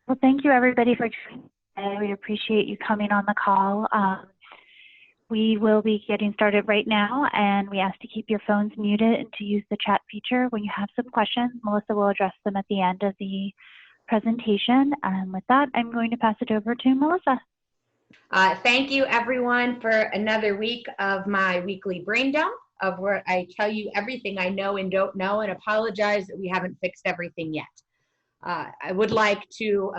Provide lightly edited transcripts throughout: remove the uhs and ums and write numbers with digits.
Well, thank you everybody for joining today. We appreciate you coming on the call. We will be getting started right now, and we ask to keep your phones muted and to use the chat feature when you have some questions. Melissa will address them at the end of the presentation. And with that, I'm going to pass it over to Melissa. Thank you everyone for another week of my weekly brain dump, of where I tell you everything I know and don't know, and apologize that we haven't fixed everything yet. I would like to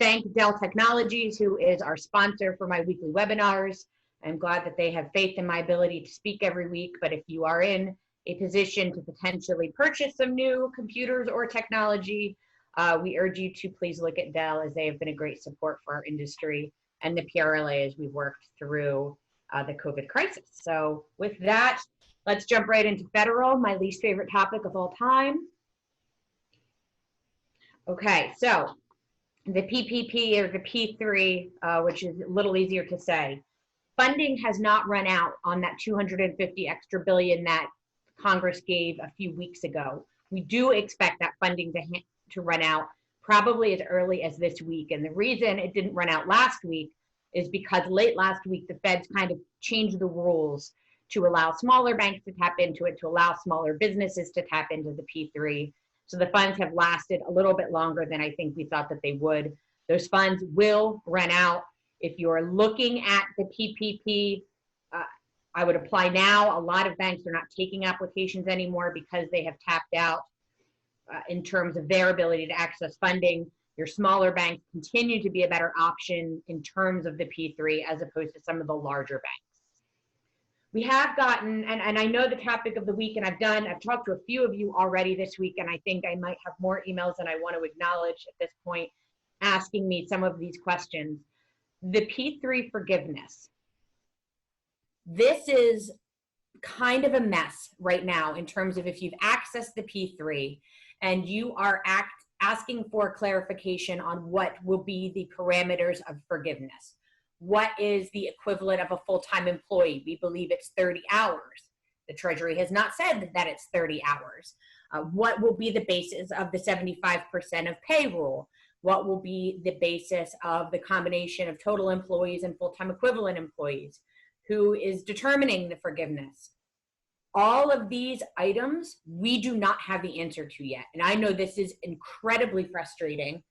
thank Dell Technologies, who is our sponsor for my weekly webinars. I'm glad that they have faith in my ability to speak every week, but if you are in a position to potentially purchase some new computers or technology, we urge you to please look at Dell, as they have been a great support for our industry and the PRLA as we've worked through the COVID crisis. So with that, let's jump right into federal, my least favorite topic of all time. Okay, so the PPP or the P3, which is a little easier to say. Funding has not run out on that 250 extra billion that Congress gave a few weeks ago. We do expect that funding to run out probably as early as this week. And the reason it didn't run out last week is because late last week, the feds kind of changed the rules to allow smaller banks to tap into it, to allow smaller businesses to tap into the P3. So the funds have lasted a little bit longer than I think we thought that they would. Those funds will run out. If you're looking at the PPP, I would apply now. A lot of banks are not taking applications anymore because they have tapped out in terms of their ability to access funding. Your smaller banks continue to be a better option in terms of the P3 as opposed to some of the larger banks. We have gotten, and I know the topic of the week, and I've talked to a few of you already this week, and I think I might have more emails than I want to acknowledge at this point, asking me some of these questions. The P3 forgiveness. This is kind of a mess right now in terms of if you've accessed the P3 and you are asking for clarification on what will be the parameters of forgiveness. What is the equivalent of a full-time employee? We believe it's 30 hours. The Treasury has not said that it's 30 hours. What will be the basis of the 75% of pay rule? What will be the basis of the combination of total employees and full-time equivalent employees? Who is determining the forgiveness? All of these items, we do not have the answer to yet. And I know this is incredibly frustrating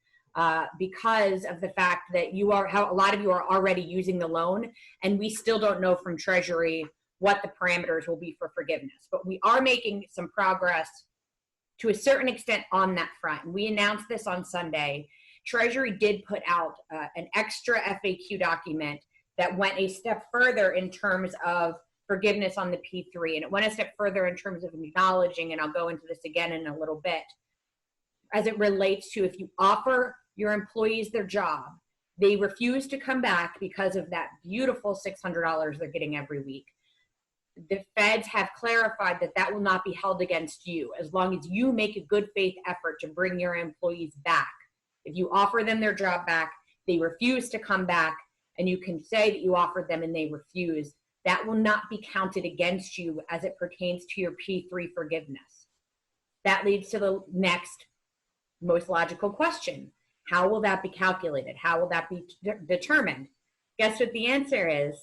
because of the fact that a lot of you are already using the loan, and we still don't know from Treasury what the parameters will be for forgiveness. But we are making some progress to a certain extent on that front. And we announced this on Sunday. Treasury did put out an extra FAQ document that went a step further in terms of forgiveness on the P3. And it went a step further in terms of acknowledging, and I'll go into this again in a little bit, as it relates to if you offer your employees their job, they refuse to come back because of that beautiful $600 they're getting every week. The feds have clarified that that will not be held against you as long as you make a good faith effort to bring your employees back. If you offer them their job back, they refuse to come back, and you can say that you offered them and they refuse, that will not be counted against you as it pertains to your P3 forgiveness. That leads to the next most logical question. How will that be calculated? How will that be determined? Guess what the answer is?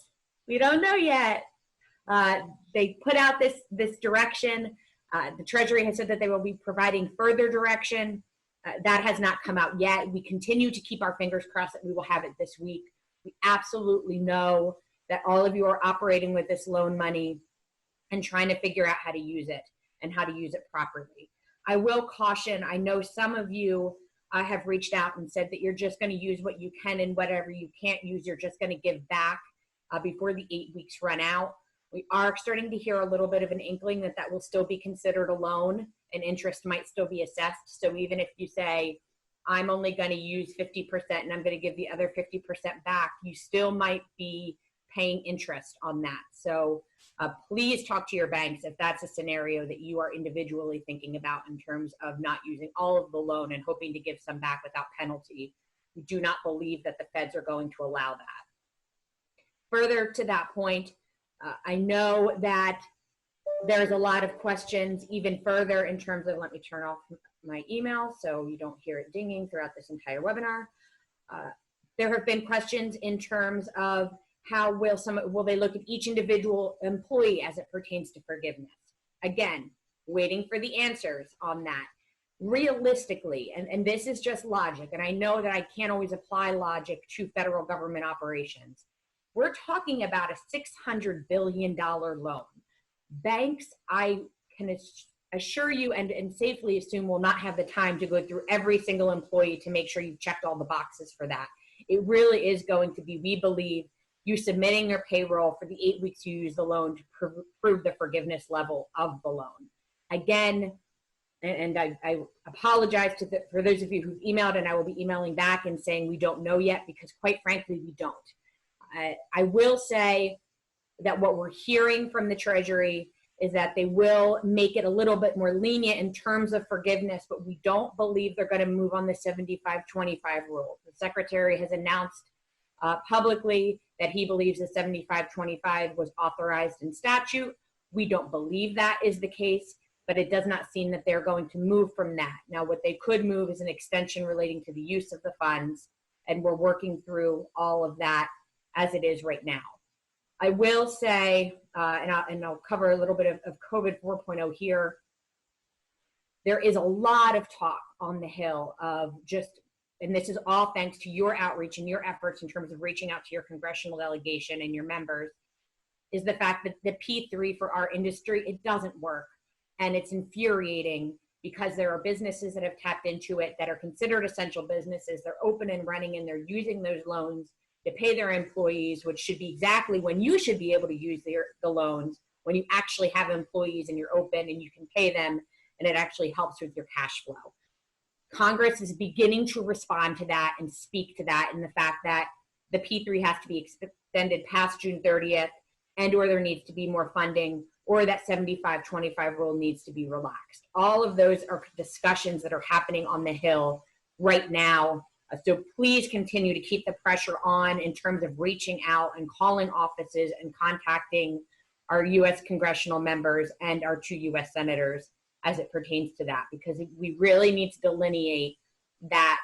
We don't know yet. They put out this direction. The Treasury has said that they will be providing further direction. That has not come out yet. We continue to keep our fingers crossed that we will have it this week. We absolutely know that all of you are operating with this loan money and trying to figure out how to use it and how to use it properly. I will caution, I know some of you have reached out and said that you're just going to use what you can, and whatever you can't use, you're just going to give back before the 8 weeks run out. We are starting to hear a little bit of an inkling that that will still be considered a loan and interest might still be assessed. So even if you say, I'm only going to use 50% and I'm going to give the other 50% back, you still might be paying interest on that. So please talk to your banks if that's a scenario that you are individually thinking about in terms of not using all of the loan and hoping to give some back without penalty. We do not believe that the feds are going to allow that. Further to that point, I know that there's a lot of questions even further in terms of, let me turn off my email so you don't hear it dinging throughout this entire webinar. There have been questions in terms of how will they look at each individual employee as it pertains to forgiveness? Again, waiting for the answers on that. Realistically, and this is just logic, and I know that I can't always apply logic to federal government operations. We're talking about a $600 billion loan. Banks, I can assure you and safely assume, will not have the time to go through every single employee to make sure you've checked all the boxes for that. It really is going to be, we believe, you submitting your payroll for the 8 weeks you use the loan to prove the forgiveness level of the loan. Again, and I apologize for those of you who've emailed, and I will be emailing back and saying we don't know yet, because quite frankly, we don't. I will say that what we're hearing from the Treasury is that they will make it a little bit more lenient in terms of forgiveness, but we don't believe they're going to move on the 75-25 rule. The Secretary has announced publicly that he believes the 75-25 was authorized in statute. We don't believe that is the case, but it does not seem that they're going to move from that. Now, what they could move is an extension relating to the use of the funds, and we're working through all of that as it is right now. I will say, and I'll cover a little bit of COVID 4.0 here. There is a lot of talk on the Hill of just, and this is all thanks to your outreach and your efforts in terms of reaching out to your congressional delegation and your members, is the fact that the P3 for our industry, it doesn't work. And it's infuriating because there are businesses that have tapped into it that are considered essential businesses. They're open and running, and they're using those loans to pay their employees, which should be exactly when you should be able to use the loans, when you actually have employees and you're open and you can pay them, and it actually helps with your cash flow. Congress is beginning to respond to that and speak to that, in the fact that the P3 has to be extended past June 30th, and or there needs to be more funding, or that 75-25 rule needs to be relaxed. All of those are discussions that are happening on the Hill right now. So please continue to keep the pressure on in terms of reaching out and calling offices and contacting our U.S. congressional members and our 2 U.S. senators as it pertains to that, because we really need to delineate that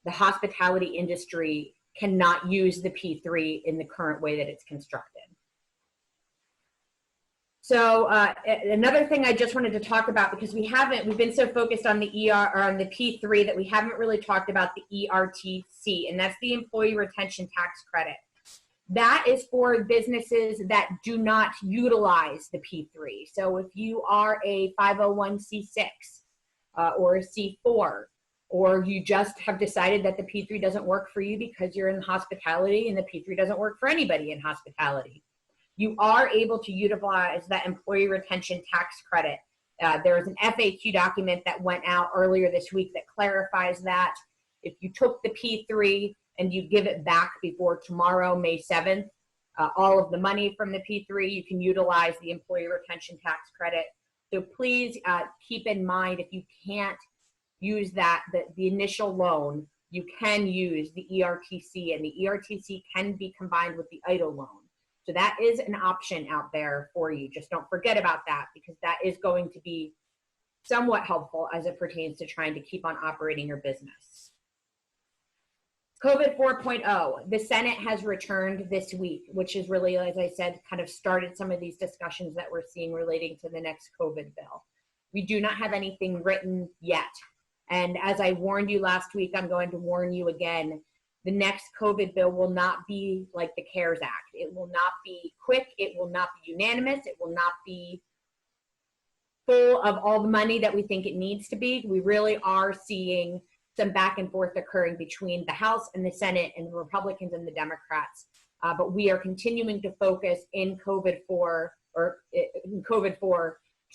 the hospitality industry cannot use the P3 in the current way that it's constructed. So another thing I just wanted to talk about, because we've been so focused on the on the P3 that we haven't really talked about the ERTC, and that's the Employee Retention Tax Credit. That is for businesses that do not utilize the P3. So if you are a 501c6 or a C4, or you just have decided that the P3 doesn't work for you because you're in hospitality and the P3 doesn't work for anybody in hospitality, you are able to utilize that Employee Retention Tax Credit. There is an FAQ document that went out earlier this week that clarifies that. If you took the P3 and you give it back before tomorrow, May 7th, all of the money from the P3, you can utilize the Employee Retention Tax Credit. So please keep in mind, if you can't use that, the initial loan, you can use the ERTC, and the ERTC can be combined with the EIDL loan. So that is an option out there for you. Just don't forget about that, because that is going to be somewhat helpful as it pertains to trying to keep on operating your business. COVID 4.0, the Senate has returned this week, which is really, as I said, kind of started some of these discussions that we're seeing relating to the next COVID bill. We do not have anything written yet. And as I warned you last week, I'm going to warn you again. The next COVID bill will not be like the CARES Act. It will not be quick. It will not be unanimous. It will not be full of all the money that we think it needs to be. We really are seeing some back and forth occurring between the House and the Senate and the Republicans and the Democrats. But we are continuing to focus in COVID 4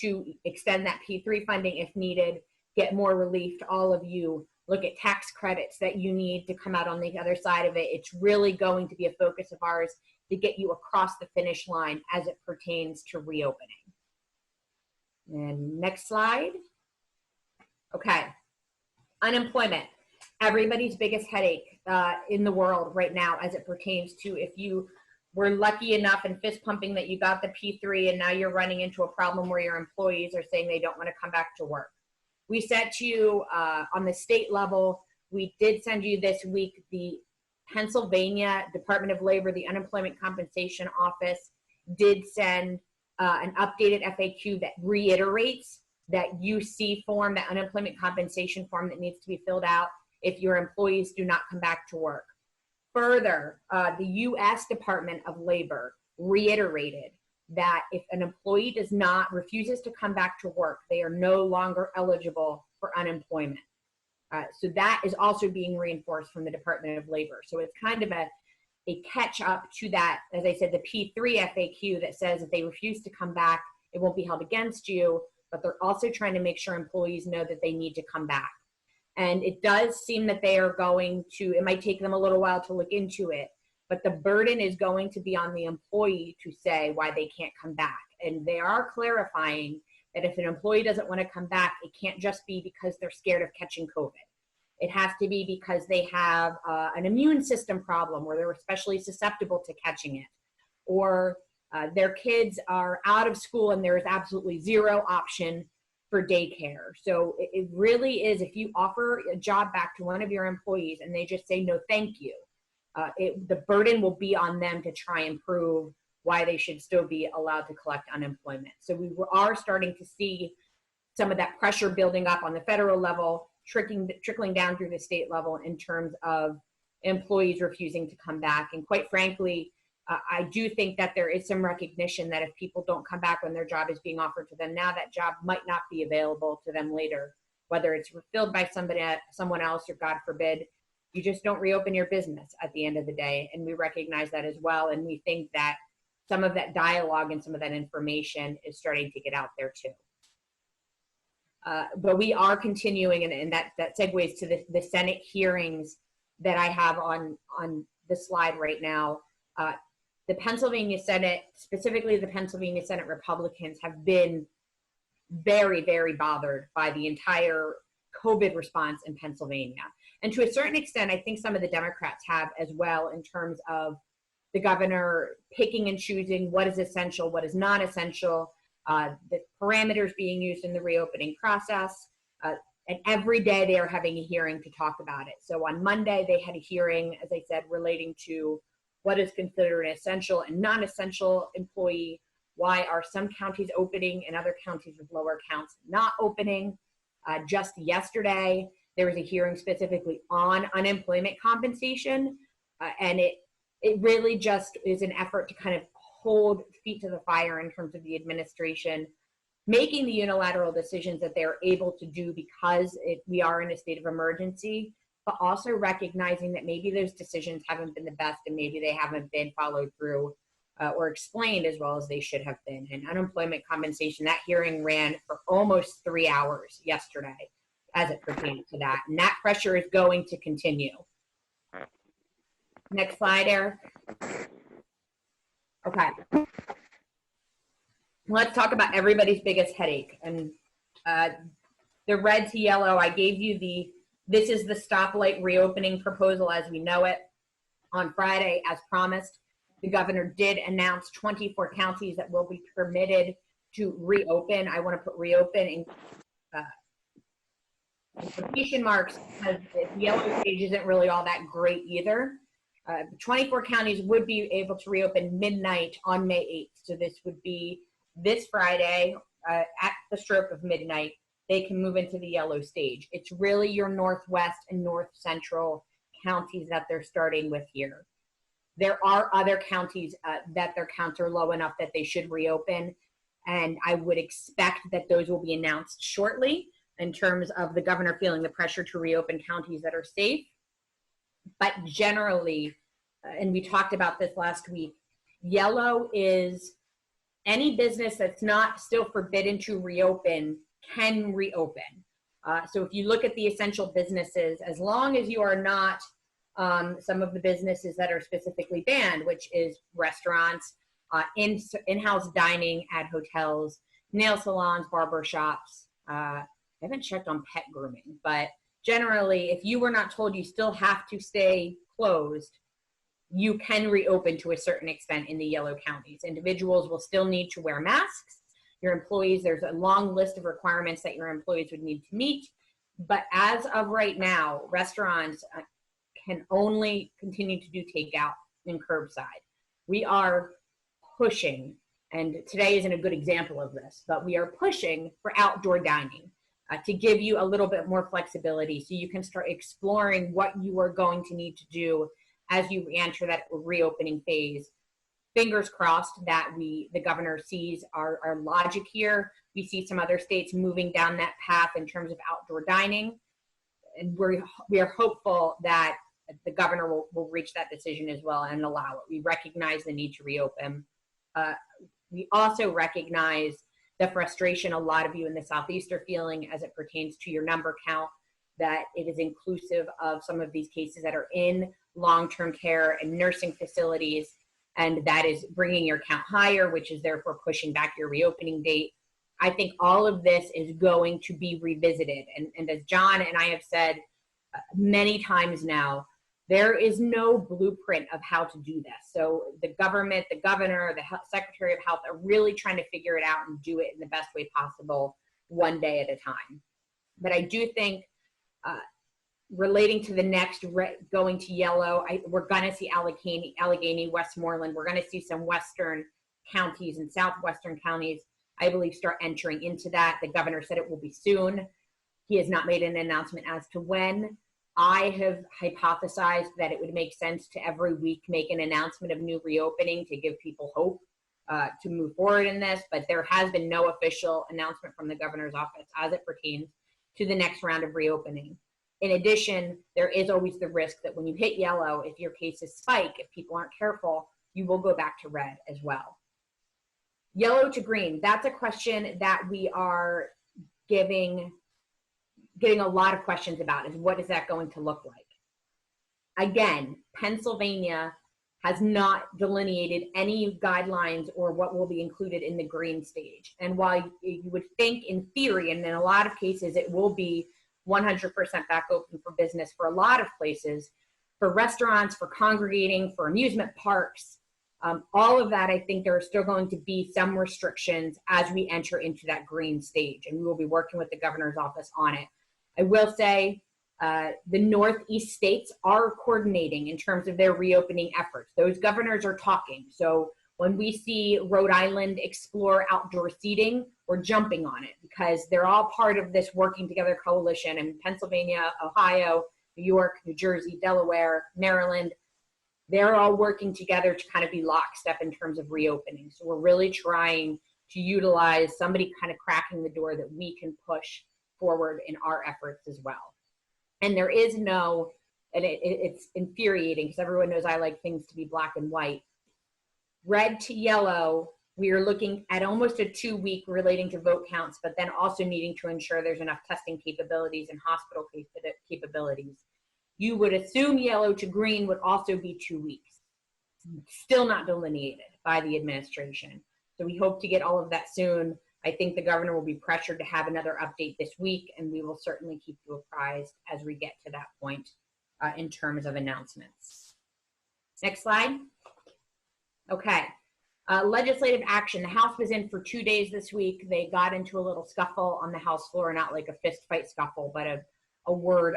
to extend that P3 funding if needed, get more relief to all of you, look at tax credits that you need to come out on the other side of it. It's really going to be a focus of ours to get you across the finish line as it pertains to reopening. And next slide. Okay, unemployment. Everybody's biggest headache in the world right now as it pertains to if you were lucky enough and fist pumping that you got the P3 and now you're running into a problem where your employees are saying they don't want to come back to work. We sent you on the state level, we did send you this week the Pennsylvania Department of Labor, the Unemployment Compensation Office did send an updated FAQ that reiterates that UC form, that unemployment compensation form that needs to be filled out if your employees do not come back to work. Further, the U.S. Department of Labor reiterated that if an employee refuses to come back to work, they are no longer eligible for unemployment. So that is also being reinforced from the Department of Labor. So it's kind of a catch up to that, as I said, the P3 FAQ that says if they refuse to come back, it won't be held against you, but they're also trying to make sure employees know that they need to come back. And it does seem that they are going to, it might take them a little while to look into it, but the burden is going to be on the employee to say why they can't come back. And they are clarifying that if an employee doesn't want to come back, it can't just be because they're scared of catching COVID. It has to be because they have an immune system problem where they're especially susceptible to catching it, or their kids are out of school and there is absolutely zero option for daycare. So it really is, if you offer a job back to one of your employees and they just say no thank you, the burden will be on them to try and prove why they should still be allowed to collect unemployment. So we are starting to see some of that pressure building up on the federal level, trickling down through the state level in terms of employees refusing to come back. And quite frankly, I do think that there is some recognition that if people don't come back when their job is being offered to them now, that job might not be available to them later, whether it's filled by someone else, or God forbid, you just don't reopen your business at the end of the day. And we recognize that as well. And we think that some of that dialogue and some of that information is starting to get out there too. But we are continuing, and that segues to the Senate hearings that I have on the slide right now. The Pennsylvania Senate, specifically the Pennsylvania Senate Republicans, have been very, very bothered by the entire COVID response in Pennsylvania. And to a certain extent, I think some of the Democrats have as well, in terms of the governor picking and choosing what is essential, what is not essential, the parameters being used in the reopening process. And every day they are having a hearing to talk about it. So on Monday, they had a hearing, as I said, relating to what is considered an essential and non-essential employee. Why are some counties opening and other counties with lower counts not opening? Just yesterday, there was a hearing specifically on unemployment compensation. And it really just is an effort to kind of hold feet to the fire in terms of the administration making the unilateral decisions that they're able to do because we are in a state of emergency, but also recognizing that maybe those decisions haven't been the best and maybe they haven't been followed through or explained as well as they should have been. And unemployment compensation, that hearing ran for almost 3 hours yesterday as it pertains to that. And that pressure is going to continue. Next slide, Eric. Okay. Let's talk about everybody's biggest headache. And the red to yellow, I gave you this is the stoplight reopening proposal as we know it. On Friday, as promised, the governor did announce 24 counties that will be permitted to reopen. I want to put reopen in quotation marks because the yellow stage isn't really all that great either. 24 counties would be able to reopen midnight on May 8th. So this would be this Friday at the stroke of midnight. They can move into the yellow stage. It's really your northwest and north central counties that they're starting with here. There are other counties that their counts are low enough that they should reopen. And I would expect that those will be announced shortly in terms of the governor feeling the pressure to reopen counties that are safe. But generally, and we talked about this last week, yellow is any business that's not still forbidden to reopen can reopen. So if you look at the essential businesses, as long as you are not some of the businesses that are specifically banned, which is restaurants, in-house dining at hotels, nail salons, barber shops. I haven't checked on pet grooming, but generally, if you were not told you still have to stay closed, you can reopen to a certain extent in the yellow counties. Individuals will still need to wear masks. your employees. There's a long list of requirements that your employees would need to meet. But as of right now, restaurants can only continue to do takeout and curbside. We are pushing, and today isn't a good example of this, but we are pushing for outdoor dining to give you a little bit more flexibility so you can start exploring what you are going to need to do as you enter that reopening phase. Fingers crossed that the governor sees our logic here. We see some other states moving down that path in terms of outdoor dining. And we are hopeful that the governor will reach that decision as well and allow it. We recognize the need to reopen. We also recognize the frustration a lot of you in the Southeast are feeling as it pertains to your number count, that it is inclusive of some of these cases that are in long-term care and nursing facilities, and that is bringing your count higher, which is therefore pushing back your reopening date. I think all of this is going to be revisited. And as John and I have said many times now, there is no blueprint of how to do this. So the government, the governor, the Secretary of Health are really trying to figure it out and do it in the best way possible, one day at a time. But I do think relating to the next going to yellow, we're going to see Allegheny, Westmoreland. We're going to see some western counties and southwestern counties, I believe, start entering into that. The governor said it will be soon. He has not made an announcement as to when. I have hypothesized that it would make sense to every week make an announcement of new reopening to give people hope to move forward in this, but there has been no official announcement from the governor's office as it pertains to the next round of reopening. In addition, there is always the risk that when you hit yellow, if your cases spike, if people aren't careful, you will go back to red as well. Yellow to green, that's a question that we are getting a lot of questions about, is what is that going to look like? Again, Pennsylvania has not delineated any guidelines or what will be included in the green stage. And while you would think in theory, and in a lot of cases, it will be 100% back open for business for a lot of places, for restaurants, for congregating, for amusement parks, all of that, I think there are still going to be some restrictions as we enter into that green stage, and we will be working with the governor's office on it. I will say the Northeast states are coordinating in terms of their reopening efforts. Those governors are talking. So when we see Rhode Island explore outdoor seating, we're jumping on it because they're all part of this working together coalition. And Pennsylvania, Ohio, New York, New Jersey, Delaware, Maryland, they're all working together to kind of be lockstep in terms of reopening. So we're really trying to utilize somebody kind of cracking the door that we can push forward in our efforts as well. And there is no, and it's infuriating because everyone knows I like things to be black and white. Red to yellow, we are looking at almost a 2-week relating to vote counts, but then also needing to ensure there's enough testing capabilities and hospital capabilities. You would assume yellow to green would also be 2 weeks. Still not delineated by the administration. So we hope to get all of that soon. I think the governor will be pressured to have another update this week, and we will certainly keep you apprised as we get to that point in terms of announcements. Next slide. Okay. Legislative action. The House was in for 2 days this week. They got into a little scuffle on the House floor, not like a fist fight scuffle, but a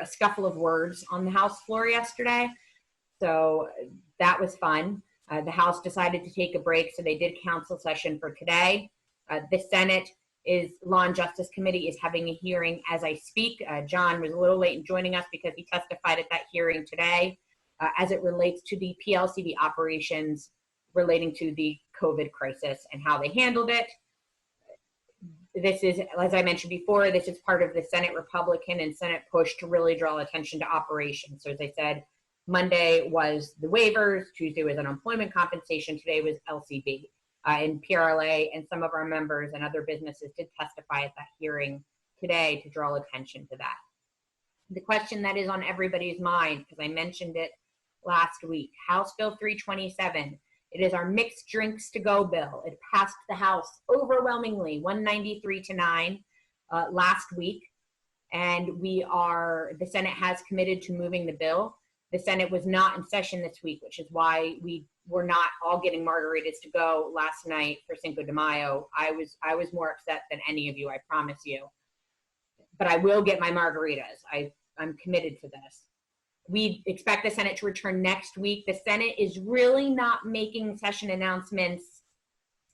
scuffle of words on the House floor yesterday. So that was fun. The House decided to take a break, so they did council session for today. The Senate Law and Justice Committee is having a hearing as I speak. John was a little late in joining us because he testified at that hearing today as it relates to the PLCD operations relating to the COVID crisis and how they handled it. This is, as I mentioned before, this is part of the Senate Republican and Senate push to really draw attention to operations. So as I said, Monday was the waivers, Tuesday was unemployment compensation, today was LCB. And PRLA and some of our members and other businesses did testify at that hearing today to draw attention to that. The question that is on everybody's mind, because I mentioned it last week, House Bill 327. It is our mixed drinks to go bill. It passed the House overwhelmingly, 193-9 last week. And the Senate has committed to moving the bill. the Senate was not in session this week, which is why we were not all getting margaritas to go last night for Cinco de Mayo. I was more upset than any of you, I promise you. But I will get my margaritas. I'm committed to this. We expect the Senate to return next week. The Senate is really not making session announcements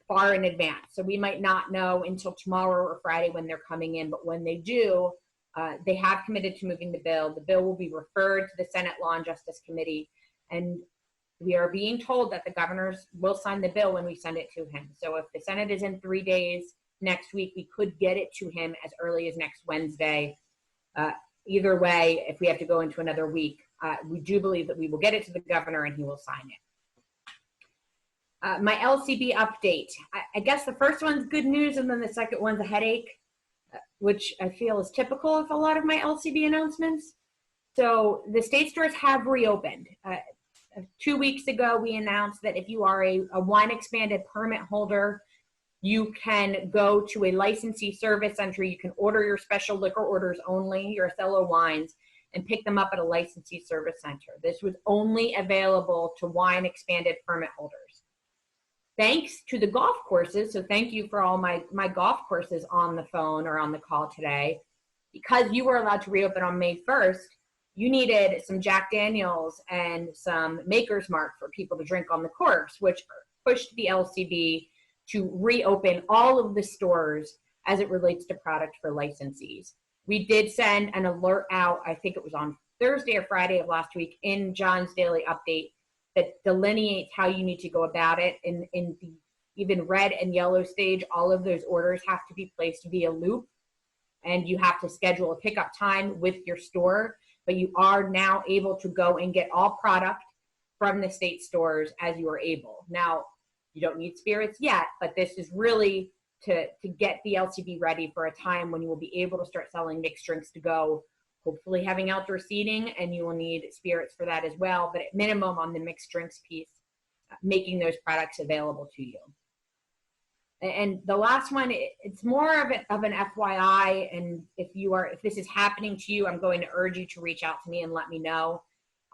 far in advance. So we might not know until tomorrow or Friday when they're coming in, but when they do, they have committed to moving the bill. The bill will be referred to the Senate Law and Justice Committee, and we are being told that the governors will sign the bill when we send it to him. So if the Senate is in 3 days next week, we could get it to him as early as next Wednesday. Either way, if we have to go into another week, we do believe that we will get it to the governor and he will sign it. My LCB update. I guess the first one's good news and then the second one's a headache, which I feel is typical of a lot of my LCB announcements. So the state stores have reopened. 2 weeks ago, we announced that if you are a wine expanded permit holder, you can go to a licensee service center. You can order your special liquor orders only, your Othello wines, and pick them up at a licensee service center. This was only available to wine expanded permit holders. Thanks to the golf courses, so thank you for all my golf courses on the phone or on the call today, because you were allowed to reopen on May 1st, you needed some Jack Daniels and some Maker's Mark for people to drink on the course, which pushed the LCB to reopen all of the stores as it relates to product for licensees. We did send an alert out, I think it was on Thursday or Friday of last week, in John's daily update that delineates how you need to go about it. In the even red and yellow stage, all of those orders have to be placed via loop, and you have to schedule a pickup time with your store, but you are now able to go and get all product from the state stores as you are able. Now, you don't need spirits yet, but this is really to get the LCB ready for a time when you will be able to start selling mixed drinks to go, hopefully having outdoor seating, and you will need spirits for that as well. But at minimum on the mixed drinks piece, making those products available to you. And the last one, it's more of an FYI, and if this is happening to you, I'm going to urge you to reach out to me and let me know.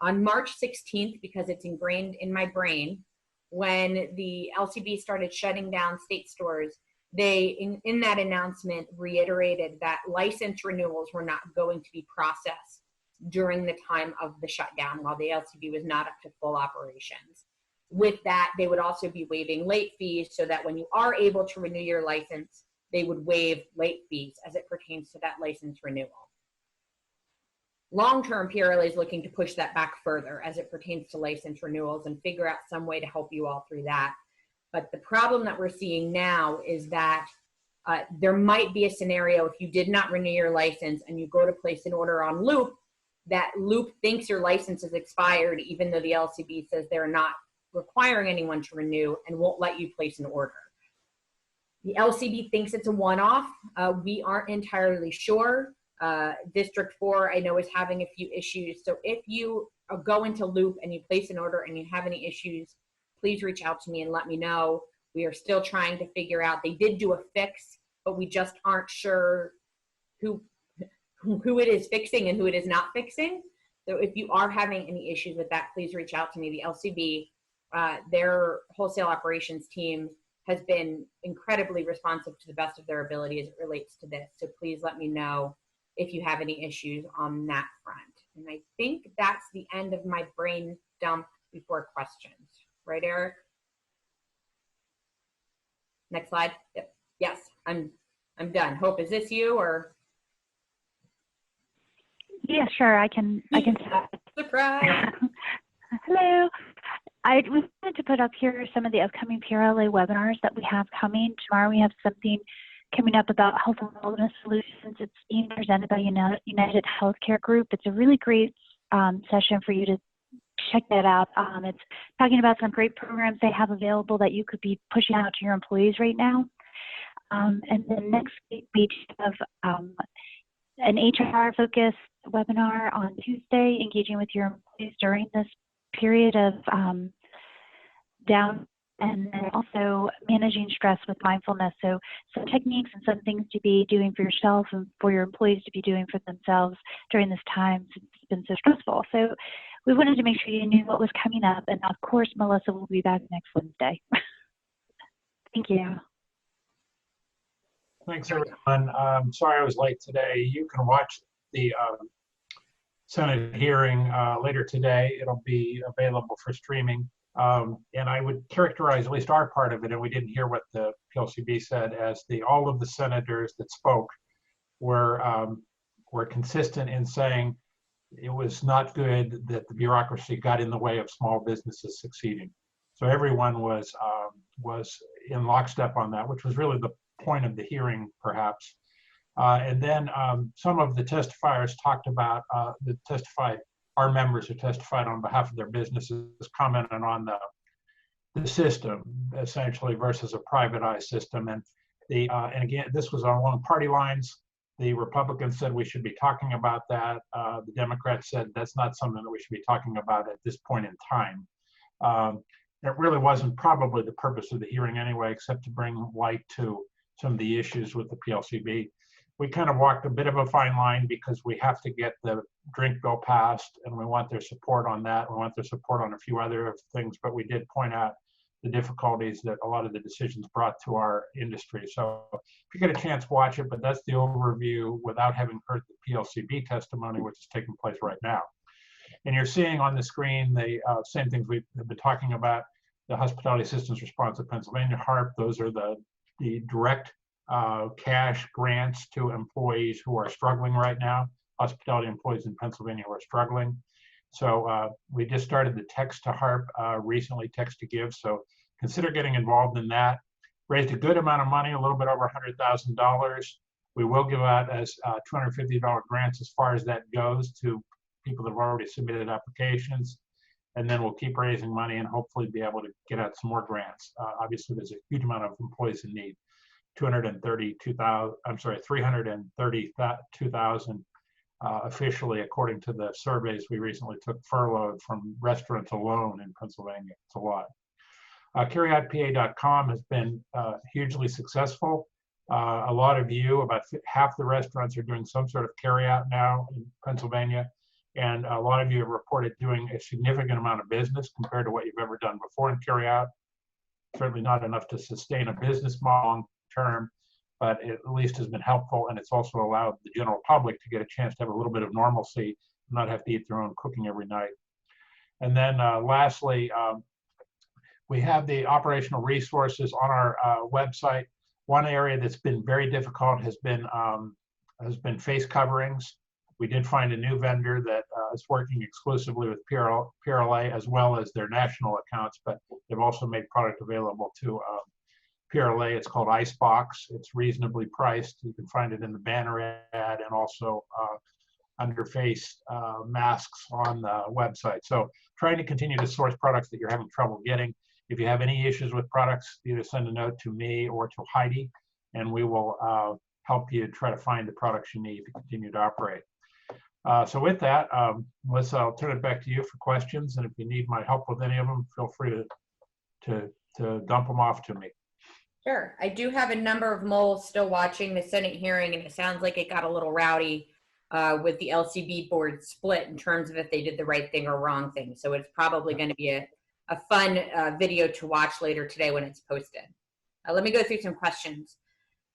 On March 16th, because it's ingrained in my brain, when the LCB started shutting down state stores, they, in that announcement, reiterated that license renewals were not going to be processed during the time of the shutdown while the LCB was not up to full operations. With that, they would also be waiving late fees so that when you are able to renew your license, they would waive late fees as it pertains to that license renewal. Long-term, PRLA is looking to push that back further as it pertains to license renewals and figure out some way to help you all through that. But the problem that we're seeing now is that there might be a scenario if you did not renew your license and you go to place an order on Loop, that Loop thinks your license is expired even though the LCB says they're not requiring anyone to renew and won't let you place an order. The LCB thinks it's a one-off. We aren't entirely sure. District 4, I know, is having a few issues. So if you go into Loop and you place an order and you have any issues, please reach out to me and let me know. We are still trying to figure out. They did do a fix, but we just aren't sure who it is fixing and who it is not fixing. So if you are having any issues with that, please reach out to me. The LCB, their wholesale operations team has been incredibly responsive to the best of their ability as it relates to this. So please let me know if you have any issues on that front. And I think that's the end of my brain dump before questions. Right, Eric? Next slide. Yep. Yes, I'm done. Hope, is this you or? Yeah, sure. I can start. Surprise. Hello. We wanted to put up here some of the upcoming PRLA webinars that we have coming. Tomorrow we have something coming up about health and wellness solutions. It's being presented by United Healthcare Group. It's a really great session for you to check that out. It's talking about some great programs they have available that you could be pushing out to your employees right now. And then next week we have an HR-focused webinar on Tuesday, engaging with your employees during this period of down, and then also managing stress with mindfulness. So some techniques and some things to be doing for yourself and for your employees to be doing for themselves during this time since it's been so stressful. So we wanted to make sure you knew what was coming up. And of course, Melissa will be back next Wednesday. Thank you. Thanks, everyone. Sorry I was late today. You can watch the Senate hearing later today. It'll be available for streaming. And I would characterize at least our part of it, and we didn't hear what the PLCB said, as all of the senators that spoke were consistent in saying it was not good that the bureaucracy got in the way of small businesses succeeding. So everyone was in lockstep on that, which was really the point of the hearing, perhaps. And then some of the testifiers talked about, our members who testified on behalf of their businesses commented on the system, essentially, versus a privatized system. And again, this was along party lines. The Republicans said we should be talking about that. The Democrats said that's not something that we should be talking about at this point in time. It really wasn't probably the purpose of the hearing anyway, except to bring light to some of the issues with the PLCB. We kind of walked a bit of a fine line because we have to get the drink bill passed, and we want their support on that. We want their support on a few other things, but we did point out the difficulties that a lot of the decisions brought to our industry. So if you get a chance, watch it, but that's the overview without having heard the PLCB testimony, which is taking place right now. And you're seeing on the screen the same things we've been talking about, the Hospitality Assistance Response of Pennsylvania, HARP. Those are the direct cash grants to employees who are struggling right now, hospitality employees in Pennsylvania who are struggling. So we just started the text to HARP recently, text to give. So consider getting involved in that. Raised a good amount of money, a little bit over $100,000. We will give out as $250 grants as far as that goes to people that have already submitted applications. And then we'll keep raising money and hopefully be able to get out some more grants. Obviously, there's a huge amount of employees in need. 332,000 officially, according to the surveys we recently took, furloughed from restaurants alone in Pennsylvania. It's a lot. Carryoutpa.com has been hugely successful. A lot of you, about half the restaurants are doing some sort of carryout now in Pennsylvania. And a lot of you have reported doing a significant amount of business compared to what you've ever done before in carryout. Certainly not enough to sustain a business model long term, but it at least has been helpful, and it's also allowed the general public to get a chance to have a little bit of normalcy and not have to eat their own cooking every night. And then lastly, we have the operational resources on our website. One area that's been very difficult has been face coverings. We did find a new vendor that is working exclusively with PRLA as well as their national accounts, but they've also made product available to PRLA. It's called Icebox. It's reasonably priced. You can find it in the banner ad and also under face masks on the website. So trying to continue to source products that you're having trouble getting. If you have any issues with products, either send a note to me or to Heidi, and we will help you try to find the products you need to continue to operate. So with that, Melissa, I'll turn it back to you for questions. And if you need my help with any of them, feel free to dump them off to me. Sure. I do have a number of moles still watching the Senate hearing, and it sounds like it got a little rowdy with the LCB board split in terms of if they did the right thing or wrong thing. So it's probably going to be a fun video to watch later today when it's posted. Let me go through some questions.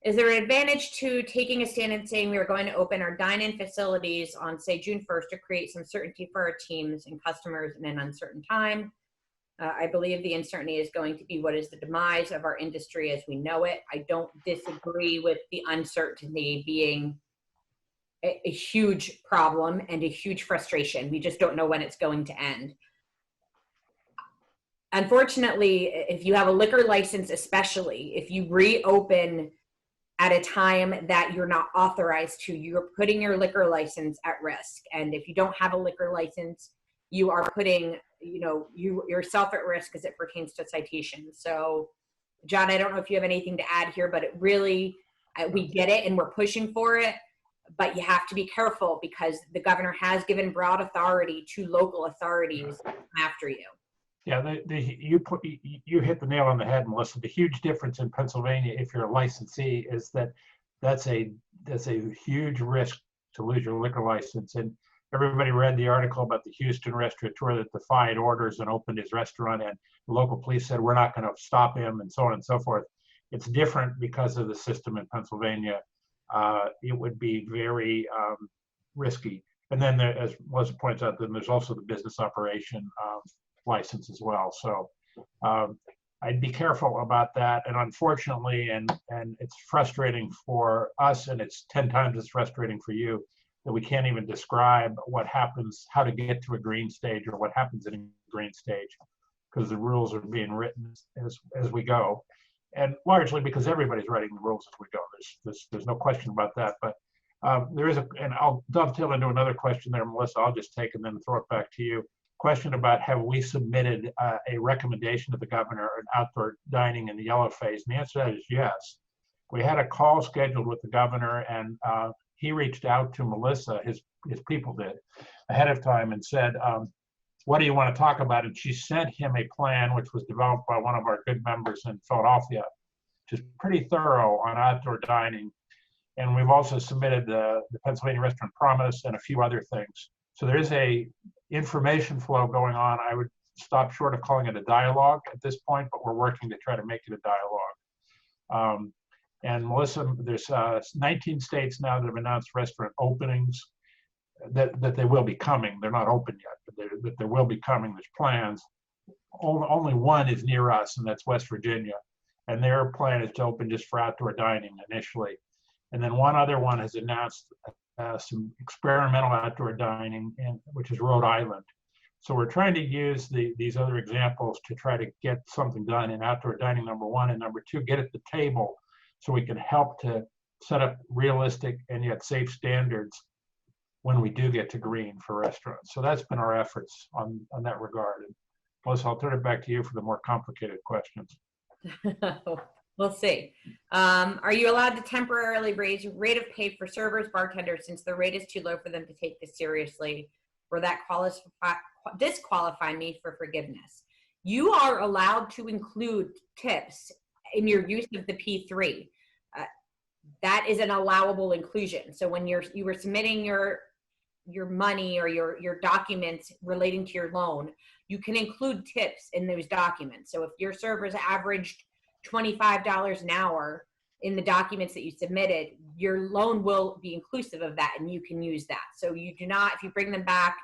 Is there an advantage to taking a stand and saying we are going to open our dine-in facilities on, say, June 1st to create some certainty for our teams and customers in an uncertain time? I believe the uncertainty is going to be what is the demise of our industry as we know it. I don't disagree with the uncertainty being a huge problem and a huge frustration. We just don't know when it's going to end. Unfortunately, if you have a liquor license, especially if you reopen at a time that you're not authorized to, you're putting your liquor license at risk. And if you don't have a liquor license, you are putting, yourself at risk as it pertains to citations. So, John, I don't know if you have anything to add here, but it really, we get it and we're pushing for it, but you have to be careful because the governor has given broad authority to local authorities after you. Yeah, you hit the nail on the head, Melissa. The huge difference in Pennsylvania, if you're a licensee, is that that's a huge risk to lose your liquor license. And everybody read the article about the Houston restaurateur that defied orders and opened his restaurant, and the local police said, we're not going to stop him, and so on and so forth. It's different because of the system in Pennsylvania. It would be very risky. And then there, as Melissa points out, then there's also the business operation license as well. So I'd be careful about that. And unfortunately, and it's frustrating for us, and it's 10 times as frustrating for you, that we can't even describe what happens, how to get to a green stage or what happens in a green stage, because the rules are being written as we go. And largely because everybody's writing the rules as we go. There's no question about that. But there is and I'll dovetail into another question there, Melissa, I'll just take and then throw it back to you. Question about, have we submitted a recommendation to the governor on outdoor dining in the yellow phase? And the answer to that is yes. We had a call scheduled with the governor, and he reached out to Melissa, his people did, ahead of time, and said, what do you want to talk about? And she sent him a plan, which was developed by one of our good members in Philadelphia, which is pretty thorough on outdoor dining. And we've also submitted the Pennsylvania Restaurant Promise and a few other things. So there is a information flow going on. I would stop short of calling it a dialogue at this point, but we're working to try to make it a dialogue. And Melissa, there's 19 states now that have announced restaurant openings, that they will be coming. They're not open yet, but they will be coming. There's plans. Only one is near us, and that's West Virginia. And their plan is to open just for outdoor dining initially. And then one other one has announced some experimental outdoor dining, which is Rhode Island. So we're trying to use these other examples to try to get something done in outdoor dining, number one, and number two, get at the table so we can help to set up realistic and yet safe standards when we do get to green for restaurants. So that's been our efforts on that regard. And Melissa, I'll turn it back to you for the more complicated questions. We'll see. Are you allowed to temporarily raise rate of pay for servers, bartenders, since the rate is too low for them to take this seriously? Or that disqualify me for forgiveness? You are allowed to include tips in your use of the P3. That is an allowable inclusion. So when you were submitting your money or your documents relating to your loan, you can include tips in those documents. So if your servers averaged $25 an hour in the documents that you submitted, your loan will be inclusive of that, and you can use that. So you do not, if you bring them back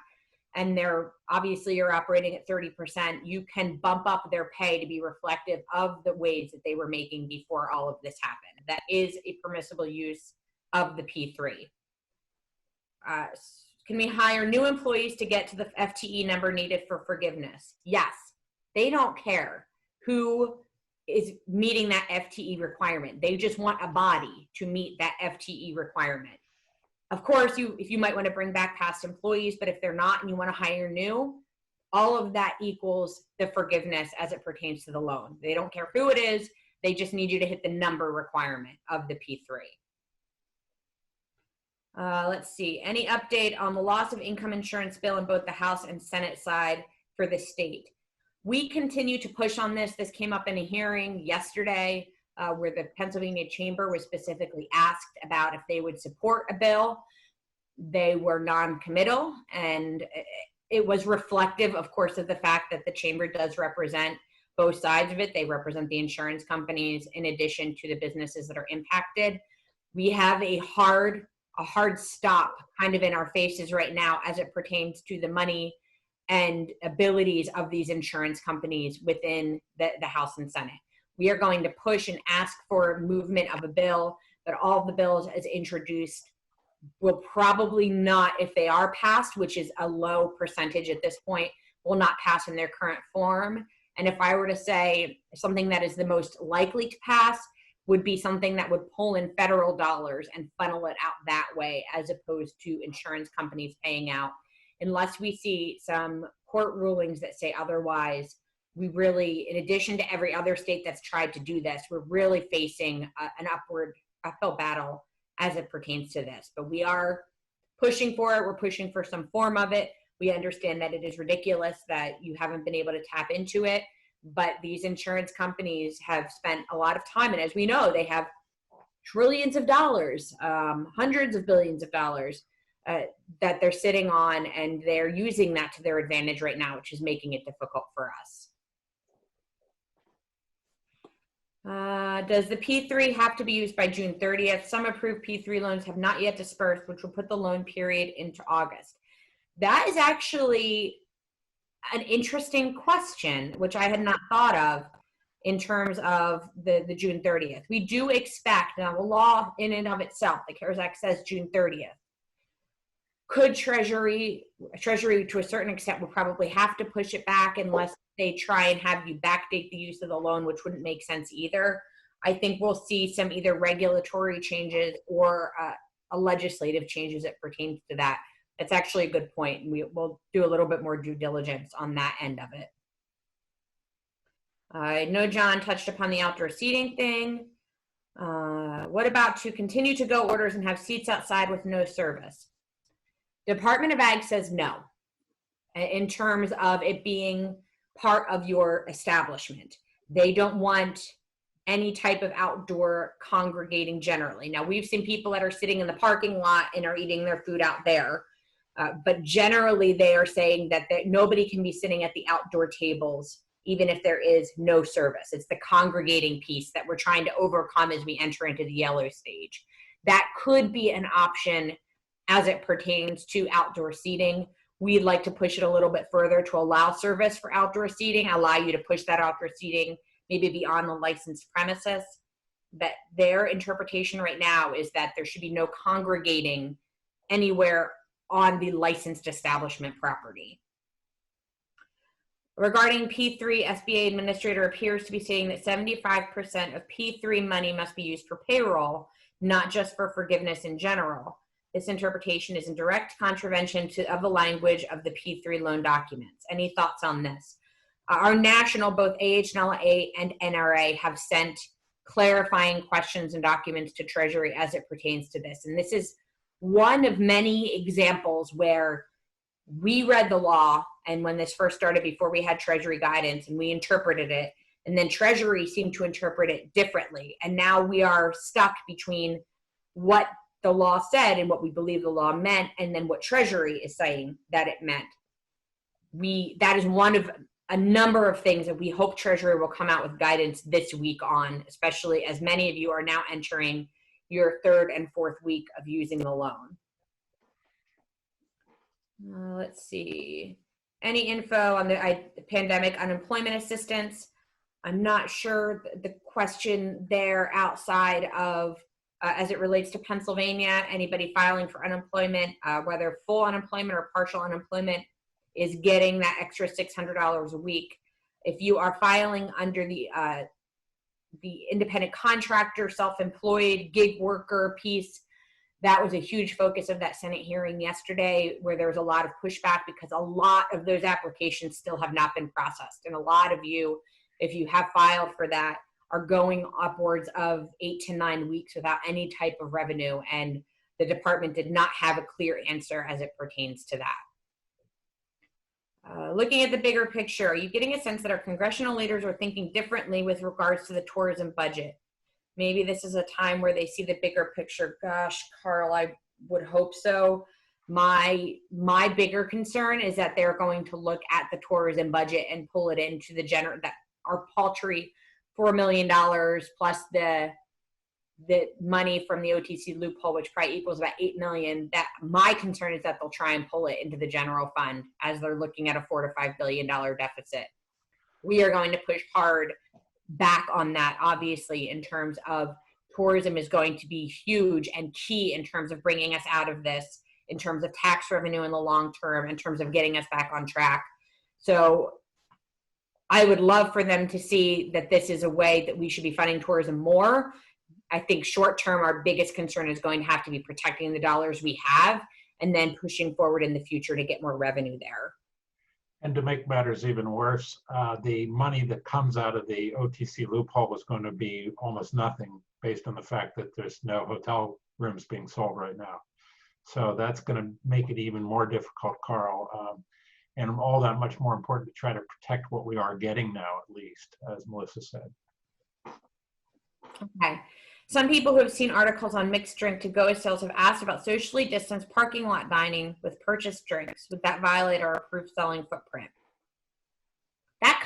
and they're obviously you're operating at 30%, you can bump up their pay to be reflective of the wage that they were making before all of this happened. That is a permissible use of the P3. Can we hire new employees to get to the FTE number needed for forgiveness? Yes. They don't care who is meeting that FTE requirement. They just want a body to meet that FTE requirement. Of course, if you might want to bring back past employees, but if they're not and you want to hire new, all of that equals the forgiveness as it pertains to the loan. They don't care who it is. They just need you to hit the number requirement of the P3. Let's see. Any update on the loss of income insurance bill in both the House and Senate side for the state? We continue to push on this. This came up in a hearing yesterday where the Pennsylvania Chamber was specifically asked about if they would support a bill. They were non-committal, and it was reflective, of course, of the fact that the Chamber does represent both sides of it. They represent the insurance companies in addition to the businesses that are impacted. We have a hard stop kind of in our faces right now as it pertains to the money and abilities of these insurance companies within the House and Senate. We are going to push and ask for movement of a bill, but all of the bills as introduced will probably not, if they are passed, which is a low percentage at this point, will not pass in their current form. And if I were to say something that is the most likely to pass, would be something that would pull in federal dollars and funnel it out that way, as opposed to insurance companies paying out. Unless we see some court rulings that say otherwise, we really, in addition to every other state that's tried to do this, we're really facing an uphill battle as it pertains to this. But we are pushing for it. We're pushing for some form of it. We understand that it is ridiculous that you haven't been able to tap into it, but these insurance companies have spent a lot of time, and as we know, they have trillions of dollars, hundreds of billions of dollars that they're sitting on, and they're using that to their advantage right now, which is making it difficult for us. Does the P3 have to be used by June 30th? Some approved P3 loans have not yet dispersed, which will put the loan period into August. That is actually an interesting question, which I had not thought of in terms of the June 30th. We do expect, now the law in and of itself, the CARES Act says June 30th. Could Treasury to a certain extent will probably have to push it back unless they try and have you backdate the use of the loan, which wouldn't make sense either. I think we'll see some either regulatory changes or a legislative change as it pertains to that. That's actually a good point. And we'll do a little bit more due diligence on that end of it. I know John touched upon the outdoor seating thing. What about to continue to go orders and have seats outside with no service? Department of Ag says no, in terms of it being part of your establishment. They don't want any type of outdoor congregating generally. Now, we've seen people that are sitting in the parking lot and are eating their food out there, but generally they are saying that nobody can be sitting at the outdoor tables, even if there is no service. It's the congregating piece that we're trying to overcome as we enter into the yellow stage. That could be an option as it pertains to outdoor seating. We'd like to push it a little bit further to allow service for outdoor seating, allow you to push that outdoor seating maybe beyond the licensed premises. But their interpretation right now is that there should be no congregating anywhere on the licensed establishment property. Regarding P3, SBA administrator appears to be saying that 75% of P3 money must be used for payroll, not just for forgiveness in general. This interpretation is in direct contravention of the language of the P3 loan documents. Any thoughts on this? Our national, both AHLA and NRA, have sent clarifying questions and documents to Treasury as it pertains to this. And this is one of many examples where we read the law, and when this first started, before we had Treasury guidance, and we interpreted it, and then Treasury seemed to interpret it differently. And now we are stuck between what the law said and what we believe the law meant, and then what Treasury is saying that it meant. That is one of a number of things that we hope Treasury will come out with guidance this week on, especially as many of you are now entering your third and fourth week of using the loan. Let's see. Any info on the pandemic unemployment assistance? I'm not sure the question there outside of as it relates to Pennsylvania, anybody filing for unemployment, whether full unemployment or partial unemployment, is getting that extra $600 a week. If you are filing under the independent contractor, self-employed, gig worker piece, that was a huge focus of that Senate hearing yesterday, where there was a lot of pushback because a lot of those applications still have not been processed. And a lot of you, if you have filed for that, are going upwards of 8 to 9 weeks without any type of revenue. And the department did not have a clear answer as it pertains to that. Looking at the bigger picture, are you getting a sense that our congressional leaders are thinking differently with regards to the tourism budget? Maybe this is a time where they see the bigger picture. Gosh, Carl, I would hope so. My bigger concern is that they're going to look at the tourism budget and pull it into the general, that our paltry $4 million plus the money from the OTC loophole, which probably equals about $8 million. That my concern is that they'll try and pull it into the general fund as they're looking at a $4 to $5 billion deficit. We are going to push hard back on that, obviously, in terms of tourism is going to be huge and key in terms of bringing us out of this, in terms of tax revenue in the long term, in terms of getting us back on track. So I would love for them to see that this is a way that we should be funding tourism more. I think short term, our biggest concern is going to have to be protecting the dollars we have and then pushing forward in the future to get more revenue there. And to make matters even worse, the money that comes out of the OTC loophole was going to be almost nothing based on the fact that there's no hotel rooms being sold right now. So that's going to make it even more difficult, Carl, and all that much more important to try to protect what we are getting now, at least, as Melissa said. Okay. Some people who have seen articles on mixed drink to-go sales have asked about socially distanced parking lot dining with purchased drinks. Would that violate our approved selling footprint? That